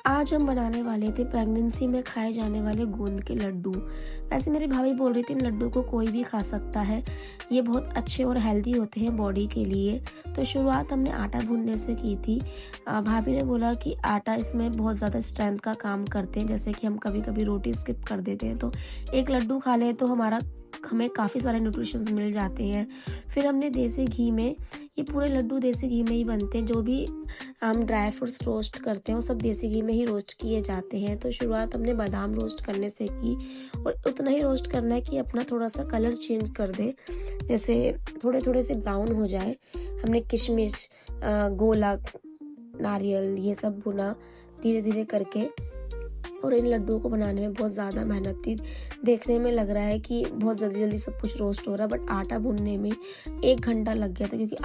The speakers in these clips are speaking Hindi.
आज हम बनाने वाले थे प्रेगनेंसी में खाए जाने वाले गोंद के लड्डू। वैसे मेरी भाभी बोल रही थी इन लड्डू को कोई भी खा सकता है, ये बहुत अच्छे और हेल्दी होते हैं बॉडी के लिए। तो शुरुआत हमने आटा भूनने से की थी। भाभी ने बोला कि आटा इसमें बहुत ज़्यादा स्ट्रेंथ का काम करते हैं, जैसे कि हम कभी कभी रोटी स्किप कर देते हैं तो एक लड्डू खा लें तो हमें काफ़ी सारे न्यूट्रिशंस मिल जाते हैं। फिर हमने देसी घी में, ये पूरे लड्डू देसी घी में ही बनते हैं, जो भी हम ड्राई फ्रूट्स रोस्ट करते हैं वो सब देसी घी में ही रोस्ट किए जाते हैं। तो शुरुआत हमने बादाम रोस्ट करने से की, और उतना ही रोस्ट करना है कि अपना थोड़ा सा कलर चेंज कर दे, जैसे थोड़े थोड़े से ब्राउन हो जाए। हमने किशमिश, गोलक, नारियल ये सब भुना धीरे धीरे करके, और इन लड्डुओं को बनाने में बहुत ज़्यादा मेहनत थी। देखने में लग रहा है कि बहुत जल्दी जल्दी सब कुछ रोस्ट हो रहा है, बट आटा भूनने में 1 घंटा लग गया था, क्योंकि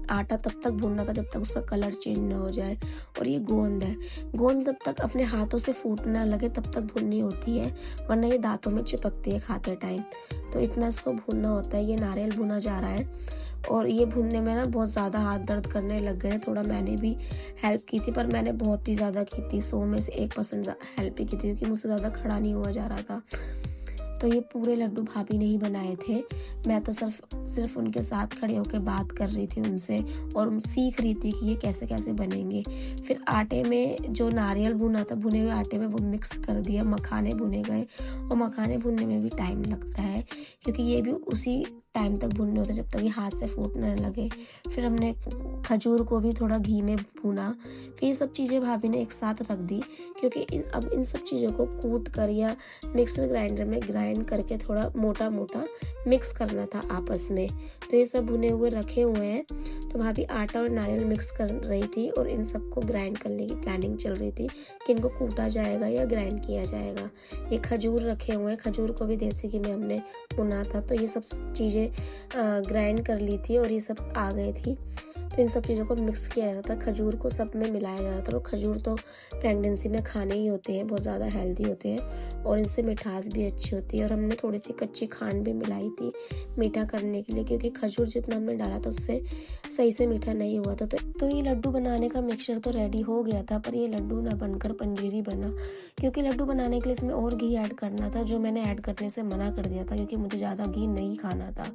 आटा तब तक भूनना था जब तक उसका कलर चेंज ना हो जाए। और ये गोंद है, गोंद तब तक अपने हाथों से फूटने ना लगे तब तक भूननी होती है, वरना ये दांतों में चिपकती है खाते टाइम। तो इतना इसको भूनना होता है। ये नारियल भुना जा रहा है, और ये भूनने में ना बहुत ज़्यादा हाथ दर्द करने लग गए। थोड़ा मैंने भी हेल्प की थी, पर मैंने बहुत ही ज़्यादा की थी, 100 में से 1% हेल्प ही की थी, क्योंकि मुझसे ज़्यादा खड़ा नहीं हुआ जा रहा था। तो ये पूरे लड्डू भाभी ने ही बनाए थे। मैं तो सिर्फ उनके साथ खड़े होकर बात कर रही थी उनसे, और सीख रही थी कि ये कैसे कैसे बनेंगे। फिर आटे में जो नारियल भुना था, भुने हुए आटे में वो मिक्स कर दिया, मखाने भुने गए। और मखाने भुनने में भी टाइम लगता है, क्योंकि ये भी उसी टाइम तक भुनने होते जब तक ये हाथ से फूटने न लगे। फिर हमने खजूर को भी थोड़ा घी में भुना। फिर ये सब चीज़ें भाभी ने एक साथ रख दी, क्योंकि अब इन सब चीज़ों को कूट कर या मिक्सर ग्राइंडर में ग्राइंड करके थोड़ा मोटा मोटा मिक्स करना था आपस में। तो ये सब भुने हुए रखे हुए हैं। तो भाभी आटा और नारियल मिक्स कर रही थी, और इन सबको ग्राइंड करने की प्लानिंग चल रही थी कि इनको कूटा जाएगा या ग्राइंड किया जाएगा। ये खजूर रखे हुए हैं, खजूर को भी देसी घी में हमने भुना था। तो ये सब चीज़ें ग्राइंड कर ली थी, और ये सब आ गई थी। तो इन सब चीज़ों को मिक्स किया जा रहा था, खजूर को सब में मिलाया जा रहा था। और खजूर तो प्रेगनेंसी में खाने ही होते हैं, बहुत ज़्यादा हेल्दी होते हैं, और इनसे मिठास भी अच्छी होती है। और हमने थोड़ी सी कच्ची खांड भी मिलाई थी मीठा करने के लिए, क्योंकि खजूर जितना हमने डाला था उससे सही से मीठा नहीं हुआ था। तो ये लड्डू बनाने का मिक्सचर तो रेडी हो गया था, पर ये लड्डू ना बनकर पंजीरी बना, क्योंकि लड्डू बनाने के लिए इसमें और घी ऐड करना था, जो मैंने ऐड करने से मना कर दिया था, क्योंकि मुझे ज़्यादा घी नहीं खाना था।